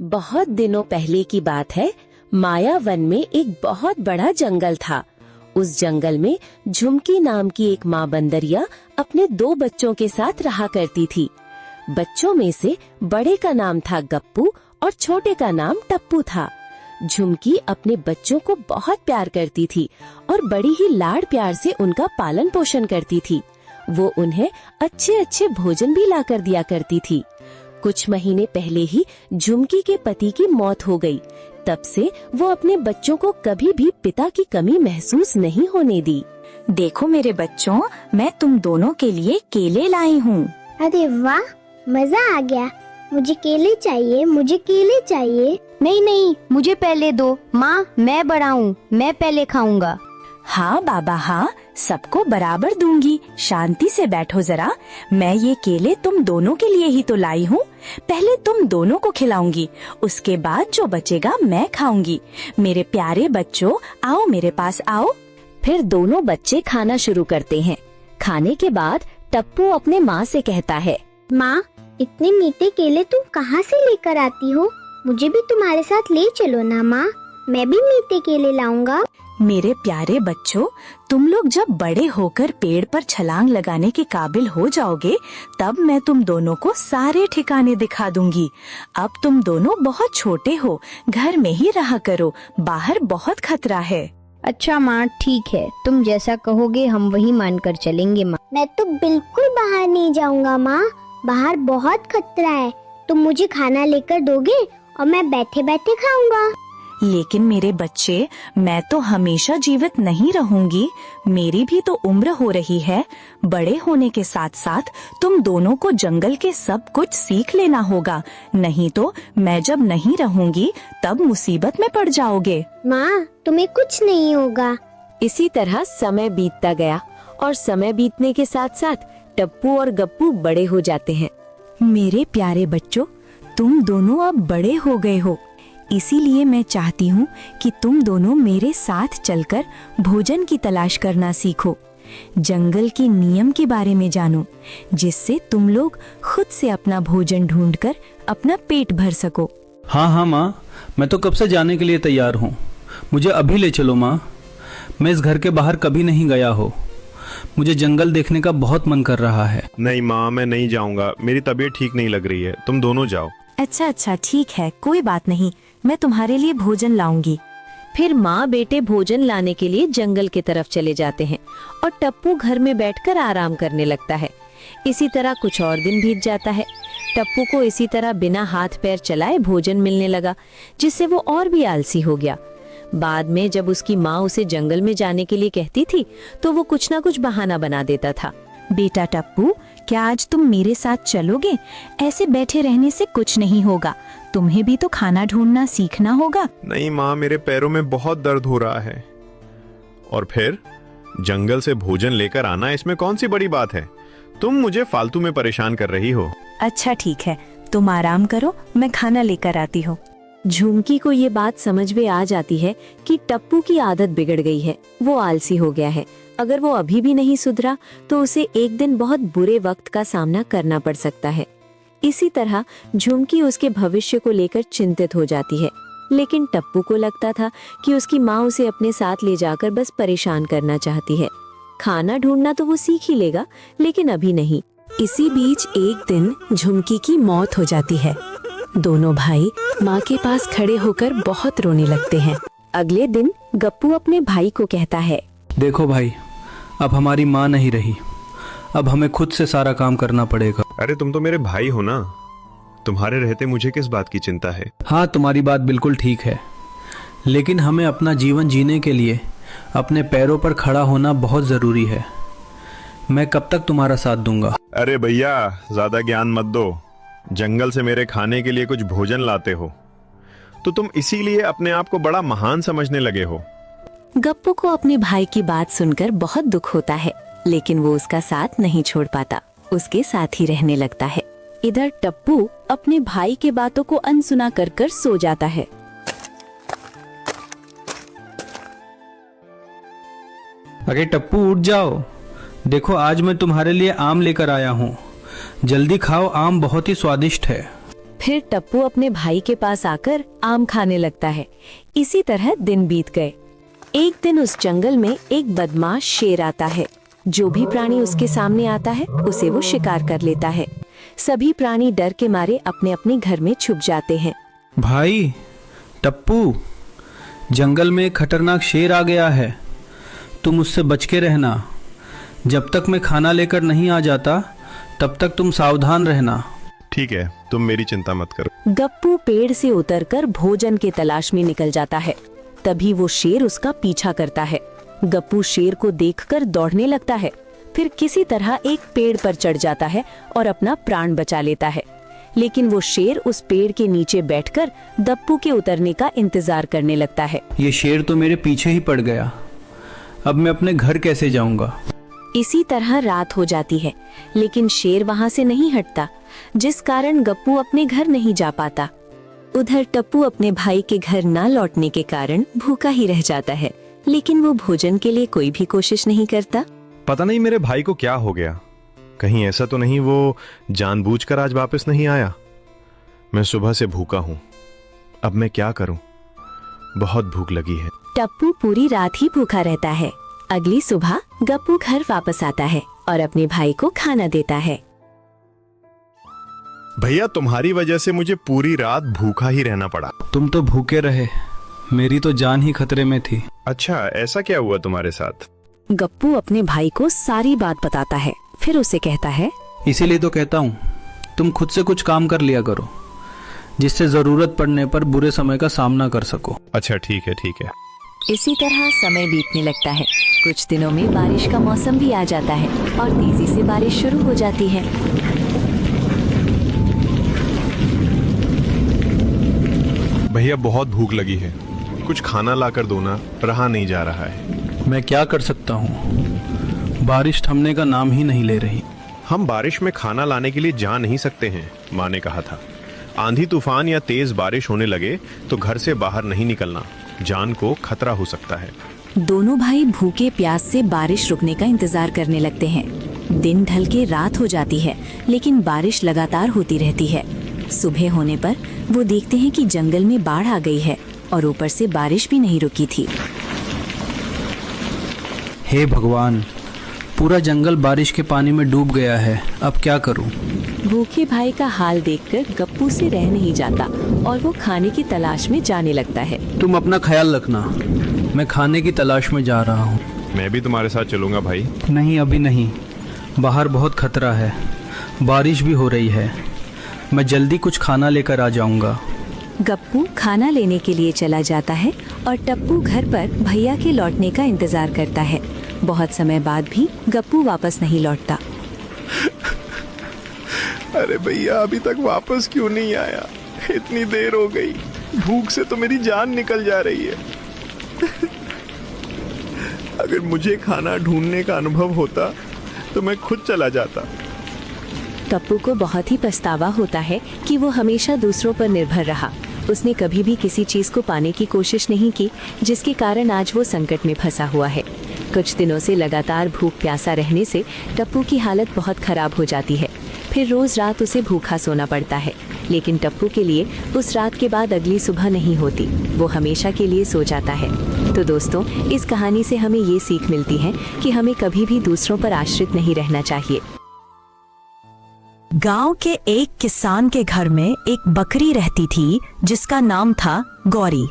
बहुत दिनों पहले की बात है। माया वन में एक बहुत बड़ा जंगल था। उस जंगल में झुमकी नाम की एक माँ बंदरिया अपने 2 बच्चों के साथ रहा करती थी। बच्चों में से बड़े का नाम था गप्पू और छोटे का नाम टप्पू था। झुमकी अपने बच्चों को बहुत प्यार करती थी और बड़ी ही लाड प्यार से उनका पालन पोषण करती थी। वो उन्हें अच्छे अच्छे भोजन भी ला कर दिया करती थी। कुछ महीने पहले ही झुमकी के पति की मौत हो गई। तब से वो अपने बच्चों को कभी भी पिता की कमी महसूस नहीं होने दी। देखो मेरे बच्चों, मैं तुम दोनों के लिए केले लाई हूँ। अरे वाह, मजा आ गया। मुझे केले चाहिए, मुझे केले चाहिए। नहीं नहीं, मुझे पहले दो। माँ, मैं बड़ा हूँ, मैं पहले खाऊंगा। हाँ बाबा हाँ, सबको बराबर दूंगी। शांति से बैठो जरा। मैं ये केले तुम दोनों के लिए ही तो लाई हूँ। पहले तुम दोनों को खिलाऊंगी, उसके बाद जो बचेगा मैं खाऊंगी। मेरे प्यारे बच्चों, आओ मेरे पास आओ। फिर दोनों बच्चे खाना शुरू करते हैं। खाने के बाद टप्पू अपने माँ से कहता है, माँ, इतने मीठे केले तुम कहाँ से लेकर आती हो? मुझे भी तुम्हारे साथ ले चलो ना माँ, मैं भी मीठे केले लाऊंगा। मेरे प्यारे बच्चों, तुम लोग जब बड़े होकर पेड़ पर छलांग लगाने के काबिल हो जाओगे, तब मैं तुम दोनों को सारे ठिकाने दिखा दूंगी। अब तुम दोनों बहुत छोटे हो, घर में ही रहा करो, बाहर बहुत खतरा है। अच्छा माँ, ठीक है, तुम जैसा कहोगे हम वही मानकर चलेंगे माँ। मैं तो बिल्कुल बाहर नहीं जाऊंगा माँ, बाहर बहुत खतरा है। तुम मुझे खाना लेकर दोगे और मैं बैठे बैठे खाऊंगा। लेकिन मेरे बच्चे, मैं तो हमेशा जीवित नहीं रहूंगी। मेरी भी तो उम्र हो रही है। बड़े होने के साथ साथ तुम दोनों को जंगल के सब कुछ सीख लेना होगा, नहीं तो मैं जब नहीं रहूंगी तब मुसीबत में पड़ जाओगे। माँ, तुम्हें कुछ नहीं होगा। इसी तरह समय बीतता गया और समय बीतने के साथ साथ टप्पू और गप्पू बड़े हो जाते हैं। मेरे प्यारे बच्चों, तुम दोनों अब बड़े हो गए हो, इसीलिए मैं चाहती हूँ कि तुम दोनों मेरे साथ चलकर भोजन की तलाश करना सीखो। जंगल के नियम के बारे में जानो, जिससे तुम लोग खुद से अपना भोजन ढूंढकर अपना पेट भर सको। हाँ हाँ माँ, मैं तो कब से जाने के लिए तैयार हूँ। मुझे अभी ले चलो माँ। मैं इस घर के बाहर कभी नहीं गया हो। मुझे जंगल देखने का बहुत मन कर रहा है। नहीं माँ, मैं नहीं जाऊँगा, मेरी तबीयत ठीक नहीं लग रही है, तुम दोनों जाओ। अच्छा, ठीक है, कोई बात नहीं, मैं तुम्हारे लिए भोजन लाऊंगी। फिर माँ बेटे भोजन लाने के लिए जंगल की तरफ चले जाते हैं और टप्पू घर में बैठकर आराम करने लगता है। इसी तरह कुछ और दिन बीत जाता है। टप्पू को इसी तरह बिना हाथ पैर चलाए भोजन मिलने लगा, जिससे वो और भी आलसी हो गया। बाद में जब उसकी माँ उसे जंगल में जाने के लिए कहती थी, तो वो कुछ ना कुछ बहाना बना देता था। बेटा टप्पू, क्या आज तुम मेरे साथ चलोगे? ऐसे बैठे रहने से कुछ नहीं होगा, तुम्हें भी तो खाना ढूंढना सीखना होगा। नहीं माँ, मेरे पैरों में बहुत दर्द हो रहा है। और फिर जंगल से भोजन लेकर आना, इसमें कौन सी बड़ी बात है? तुम मुझे फालतू में परेशान कर रही हो। अच्छा ठीक है, तुम आराम करो, मैं खाना लेकर आती हूँ। झुमकी को ये बात समझ में आ जाती है कि टप्पू की आदत बिगड़ गई है, वो आलसी हो गया है। अगर वो अभी भी नहीं सुधरा तो उसे एक दिन बहुत बुरे वक्त का सामना करना पड़ सकता है। इसी तरह झुमकी उसके भविष्य को लेकर चिंतित हो जाती है, लेकिन टप्पू को लगता था कि उसकी माँ उसे अपने साथ ले जाकर बस परेशान करना चाहती है। खाना ढूंढना तो वो सीख ही लेगा, लेकिन अभी नहीं। इसी बीच एक दिन झुमकी की मौत हो जाती है। दोनों भाई माँ के पास खड़े होकर बहुत रोने लगते हैं। अगले दिन गप्पू अपने भाई को कहता है, देखो भाई, अब हमारी माँ नहीं रही, अब हमें खुद से सारा काम करना पड़ेगा। अरे तुम तो मेरे भाई हो ना, तुम्हारे रहते मुझे किस बात की चिंता है? हाँ, तुम्हारी बात बिल्कुल ठीक है, लेकिन हमें अपना जीवन जीने के लिए अपने पैरों पर खड़ा होना बहुत ज़रूरी है। मैं कब तक तुम्हारा साथ दूंगा? अरे भैया, ज्यादा ज्ञान मत दो। जंगल से मेरे खाने के लिए कुछ भोजन लाते हो तो तुम इसीलिए अपने आप को बड़ा महान समझने लगे हो। गप्पू को अपने भाई की बात सुनकर बहुत दुख होता है, लेकिन वो उसका साथ नहीं छोड़ पाता, उसके साथ ही रहने लगता है। इधर टप्पू अपने भाई के बातों को अनसुना कर कर सो जाता है। अरे टप्पू, उठ जाओ, देखो आज मैं तुम्हारे लिए आम लेकर आया हूँ। जल्दी खाओ, आम बहुत ही स्वादिष्ट है। फिर टप्पू अपने भाई के पास आकर आम खाने लगता है। इसी तरह दिन बीत गए। एक दिन उस जंगल में एक बदमाश शेर आता है। जो भी प्राणी उसके सामने आता है उसे वो शिकार कर लेता है। सभी प्राणी डर के मारे अपने अपने घर में छुप जाते हैं। भाई टप्पू, जंगल में एक खतरनाक शेर आ गया है, तुम उससे बच के रहना। जब तक मैं खाना लेकर नहीं आ जाता तब तक तुम सावधान रहना। ठीक है, तुम मेरी चिंता मत करो। गप्पू पेड़ से उतरकर भोजन की तलाश में निकल जाता है। तभी वो शेर उसका पीछा करता है। गप्पू शेर को देखकर दौड़ने लगता है, फिर किसी तरह एक पेड़ पर चढ़ जाता है और अपना प्राण बचा लेता है। लेकिन वो शेर उस पेड़ के नीचे बैठकर गप्पू के उतरने का इंतजार करने लगता है। ये शेर तो मेरे पीछे ही पड़ गया, अब मैं अपने घर कैसे जाऊंगा। इसी तरह रात हो जाती है, लेकिन शेर वहाँ से नहीं हटता, जिस कारण गप्पू अपने घर नहीं जा पाता। उधर टप्पू अपने भाई के घर न लौटने के कारण भूखा ही रह जाता है, लेकिन वो भोजन के लिए कोई भी कोशिश नहीं करता। पता नहीं मेरे भाई को क्या हो गया, कहीं ऐसा तो नहीं वो जानबूझकर आज वापस नहीं आया। मैं सुबह से भूखा हूँ, अब मैं क्या करूँ, बहुत भूख लगी है। टप्पू पूरी रात ही भूखा रहता है। अगली सुबह गप्पू घर वापस आता है और अपने भाई को खाना देता है। भैया, तुम्हारी वजह से मुझे पूरी रात भूखा ही रहना पड़ा। तुम तो भूखे रहे, मेरी तो जान ही खतरे में थी। अच्छा, ऐसा क्या हुआ तुम्हारे साथ? गप्पू अपने भाई को सारी बात बताता है, फिर उसे कहता है, इसीलिए तो कहता हूँ तुम खुद से कुछ काम कर लिया करो, जिससे जरूरत पड़ने पर बुरे समय का सामना कर सको। अच्छा ठीक है ठीक है। इसी तरह समय बीतने लगता है। कुछ दिनों में बारिश का मौसम भी आ जाता है और तेजी से बारिश शुरू हो जाती है। भैया, बहुत भूख लगी है, कुछ खाना लाकर दो ना, रहा नहीं जा रहा है। मैं क्या कर सकता हूँ, बारिश थमने का नाम ही नहीं ले रही। हम बारिश में खाना लाने के लिए जा नहीं सकते हैं, माँ ने कहा था। आंधी तूफान या तेज बारिश होने लगे तो घर से बाहर नहीं निकलना, जान को खतरा हो सकता है। दोनों भाई भूखे प्यास से बारिश रुकने का इंतजार करने लगते हैं। दिन ढल के रात हो जाती है, लेकिन बारिश लगातार होती रहती है। सुबह होने पर वो देखते हैं कि जंगल में बाढ़ आ गई है और ऊपर से बारिश भी नहीं रुकी थी। हे भगवान, पूरा जंगल बारिश के पानी में डूब गया है, अब क्या करूं? भूखे भाई का हाल देखकर गप्पू से रह नहीं जाता और वो खाने की तलाश में जाने लगता है। तुम अपना ख्याल रखना, मैं खाने की तलाश में जा रहा हूँ। मैं भी तुम्हारे साथ चलूंगा भाई। नहीं, अभी नहीं, बाहर बहुत खतरा है, बारिश भी हो रही है। मैं जल्दी कुछ खाना लेकर आ जाऊंगा। गप्पू खाना लेने के लिए चला जाता है और टप्पू घर पर भैया के लौटने का इंतजार करता है। बहुत समय बाद भी गप्पू वापस नहीं लौटता। अरे भैया, अभी तक वापस क्यों नहीं आया? इतनी देर हो गई, भूख से तो मेरी जान निकल जा रही है। अगर मुझे खाना ढूंढने का अनुभव होता तो मैं खुद चला जाता। टप्पू को बहुत ही पछतावा होता है कि वो हमेशा दूसरों पर निर्भर रहा। उसने कभी भी किसी चीज को पाने की कोशिश नहीं की, जिसके कारण आज वो संकट में फंसा हुआ है। कुछ दिनों से लगातार भूख प्यासा रहने से टप्पू की हालत बहुत खराब हो जाती है। फिर रोज रात उसे भूखा सोना पड़ता है, लेकिन टप्पू के लिए उस रात के बाद अगली सुबह नहीं होती, वो हमेशा के लिए सो जाता है। तो दोस्तों, इस कहानी से हमें ये सीख मिलती है कि हमें कभी भी दूसरों पर आश्रित नहीं रहना चाहिए। गांव के एक किसान के घर में एक बकरी रहती थी जिसका नाम था गौरी।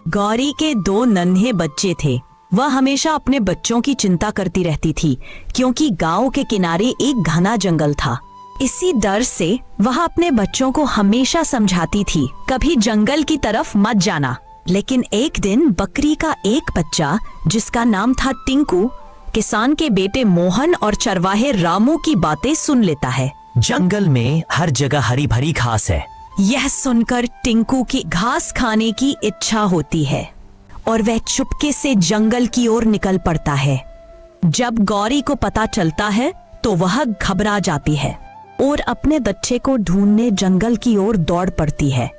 गौरी के 2 नन्हे बच्चे थे। वह हमेशा अपने बच्चों की चिंता करती रहती थी, क्योंकि गांव के किनारे एक घना जंगल था। इसी डर से वह अपने बच्चों को हमेशा समझाती थी, कभी जंगल की तरफ मत जाना। लेकिन एक दिन बकरी का एक बच्चा, जिसका नाम था टिंकू, किसान के बेटे मोहन और चरवाहे रामू की बातें सुन लेता है। जंगल में हर जगह हरी भरी घास है। यह सुनकर टिंकू की घास खाने की इच्छा होती है और वह चुपके से जंगल की ओर निकल पड़ता है। जब गौरी को पता चलता है तो वह घबरा जाती है और अपने बच्चे को ढूंढने जंगल की ओर दौड़ पड़ती है।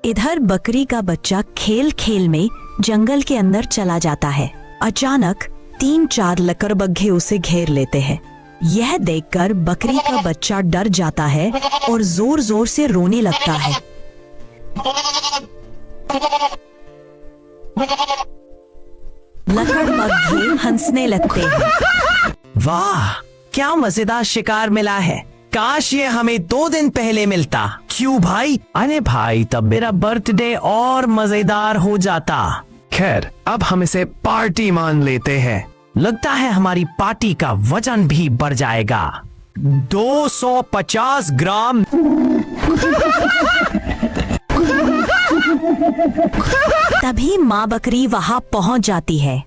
इधर बकरी का बच्चा खेल खेल में जंगल के अंदर चला जाता है। अचानक 3-4 लकड़बग्घे उसे घेर लेते हैं यह देखकर बकरी का बच्चा डर जाता है और जोर जोर से रोने लगता है। लकड़बग्घे हंसने लगते हैं। वाह, क्या मजेदार शिकार मिला है। काश ये हमें 2 दिन पहले मिलता। क्यों भाई? अरे भाई, तब मेरा बर्थडे और मजेदार हो जाता। खैर, अब हम इसे पार्टी मान लेते हैं। लगता है हमारी पार्टी का वजन भी बढ़ जाएगा। 250 ग्राम। तभी माँ बकरी वहाँ पहुँच जाती है।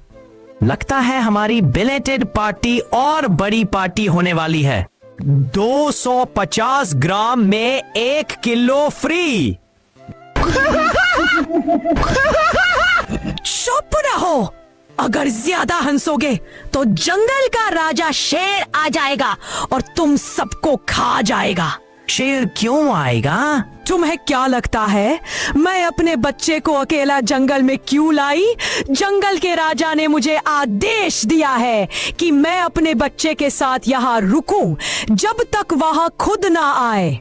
लगता है हमारी बिलेटेड पार्टी और बड़ी पार्टी होने वाली है। 250 ग्राम में 1 किलो फ्री। चुप रहो, अगर ज्यादा हंसोगे तो जंगल का राजा शेर आ जाएगा और तुम सबको खा जाएगा। शेर क्यों आएगा? तुम्हें क्या लगता है मैं अपने बच्चे को अकेला जंगल में क्यों लाई? जंगल के राजा ने मुझे आदेश दिया है कि मैं अपने बच्चे के साथ यहाँ रुकूं जब तक वह खुद ना आए।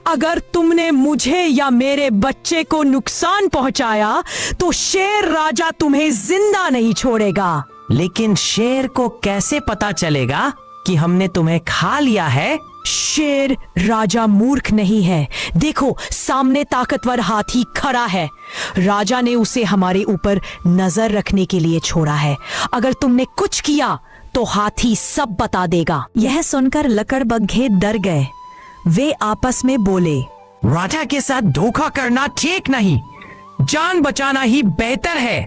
अगर तुमने मुझे या मेरे बच्चे को नुकसान पहुंचाया तो शेर राजा तुम्हें जिंदा नहीं छोड़ेगा। लेकिन शेर को कैसे पता चलेगा कि हमने तुम्हें खा लिया है? शेर राजा मूर्ख नहीं है। देखो, सामने ताकतवर हाथी खड़ा है। राजा ने उसे हमारे ऊपर नजर रखने के लिए छोड़ा है। अगर तुमने कुछ किया तो हाथी सब बता देगा। यह सुनकर लकड़बग्घे डर गए। वे आपस में बोले, राजा के साथ धोखा करना ठीक नहीं, जान बचाना ही बेहतर है।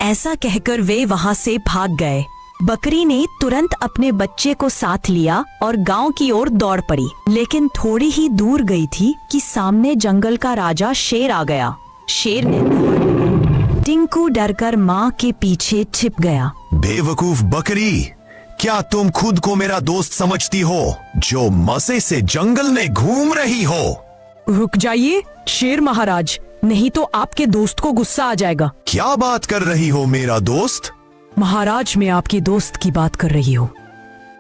ऐसा कहकर वे वहां से भाग गए। बकरी ने तुरंत अपने बच्चे को साथ लिया और गांव की ओर दौड़ पड़ी। लेकिन थोड़ी ही दूर गई थी कि सामने जंगल का राजा शेर आ गया। शेर ने टिंकू डरकर माँ के पीछे छिप गया। बेवकूफ बकरी, क्या तुम खुद को मेरा दोस्त समझती हो जो मजे से जंगल में घूम रही हो? रुक जाइए शेर महाराज, नहीं तो आपके दोस्त को गुस्सा आ जाएगा। क्या बात कर रही हो मेरा दोस्त? महाराज, मैं आपकी दोस्त की बात कर रही हूँ।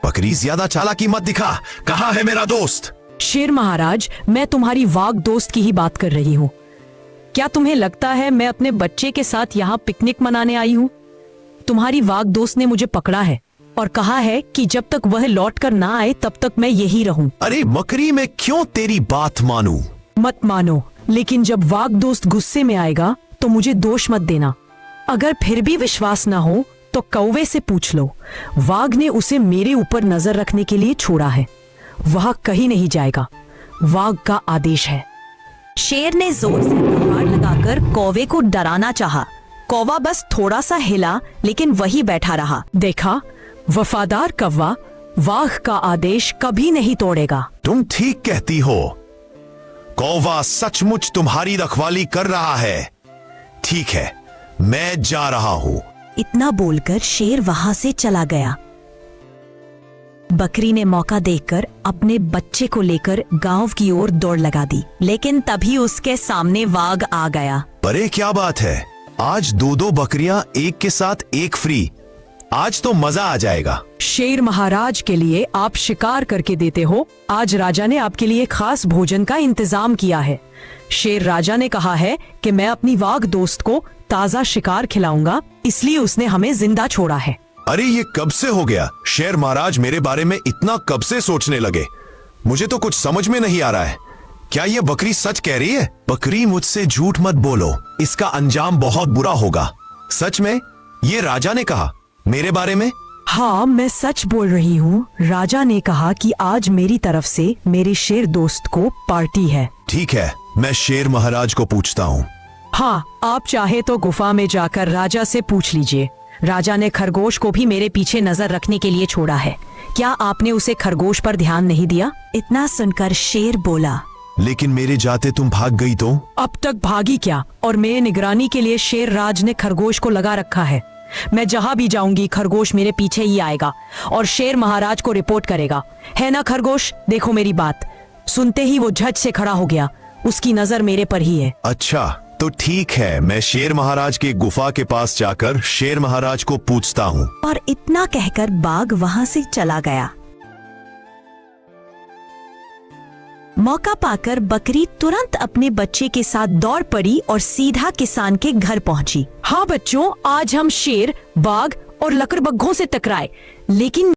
बकरी, ज्यादा चालाकी मत दिखा। कहाँ है मेरा दोस्त? शेर महाराज, मैं तुम्हारी वाघ दोस्त की ही बात कर रही हूँ। क्या तुम्हें लगता है मैं अपने बच्चे के साथ यहाँ पिकनिक मनाने आई हूँ? तुम्हारी वाघ दोस्त ने मुझे पकड़ा है और कहा है कि जब तक वह लौट कर ना आए तब तक मैं यही रहूं। अरे बकरी, मैं क्यों तेरी बात मानूं? मत मानो, लेकिन जब वाघ दोस्त गुस्से में आएगा तो मुझे दोष मत देना। अगर फिर भी विश्वास ना हो तो कौवे से पूछ लो। वाघ ने उसे मेरे ऊपर नजर रखने के लिए छोड़ा है। वह कहीं नहीं जाएगा, वाघ का आदेश है। शेर ने जोर से दहाड़ लगाकर कौवे को डराना चाहा। कौवा बस थोड़ा सा हिला, लेकिन वही बैठा रहा। देखा, वफादार कौवा वाघ का आदेश कभी नहीं तोड़ेगा। तुम ठीक कहती हो। कौवा सचमुच तुम्हारी रखवाली कर रहा है। ठीक है, मैं जा रहा हूँ। इतना बोलकर शेर वहां से चला गया। बकरी ने मौका देखकर अपने बच्चे को लेकर गांव की ओर दौड़ लगा दी। लेकिन तभी उसके सामने वाघ आ गया। अरे क्या बात है, आज 2 बकरियां एक के साथ एक फ्री। आज तो मजा आ जाएगा। शेर महाराज के लिए आप शिकार करके देते हो। आज राजा ने आपके लिए खास भोजन का इंतजाम किया है। शेर राजा ने कहा है कि मैं अपनी वाघ दोस्त को ताजा शिकार खिलाऊंगा, इसलिए उसने हमें जिंदा छोड़ा है। अरे ये कब से हो गया? शेर महाराज मेरे बारे में इतना कब से सोचने लगे? मुझे तो कुछ समझ में नहीं आ रहा है। क्या ये बकरी सच कह रही है? बकरी, मुझसे झूठ मत बोलो, इसका अंजाम बहुत बुरा होगा। सच में? ये राजा ने कहा मेरे बारे में? हाँ, मैं सच बोल रही हूँ। राजा ने कहा कि आज मेरी तरफ से मेरे शेर दोस्त को पार्टी है। ठीक है, मैं शेर महाराज को पूछता हूँ। हाँ, आप चाहे तो गुफा में जाकर राजा से पूछ लीजिए। राजा ने खरगोश को भी मेरे पीछे नजर रखने के लिए छोड़ा है। क्या आपने उसे खरगोश पर ध्यान नहीं दिया? इतना सुनकर शेर बोला, लेकिन मेरे जाते तुम भाग गई तो? अब तक भागी क्या? और मेरे निगरानी के लिए शेर राज ने खरगोश को लगा रखा है। मैं जहाँ भी जाऊंगी खरगोश मेरे पीछे ही आएगा और शेर महाराज को रिपोर्ट करेगा। है ना खरगोश? देखो मेरी बात। सुनते ही वो झट से खड़ा हो गया। उसकी नजर मेरे पर ही है। अच्छा, तो ठीक है, मैं शेर महाराज के गुफा के पास जाकर शेर महाराज को पूछता हूँ। और इतना कहकर बाघ वहां से चला गया। मौका पाकर बकरी तुरंत अपने बच्चे के साथ दौड़ पड़ी और सीधा किसान के घर पहुंची। हाँ बच्चों, आज हम शेर, बाघ और लकड़बग्घों से टकराए, लेकिन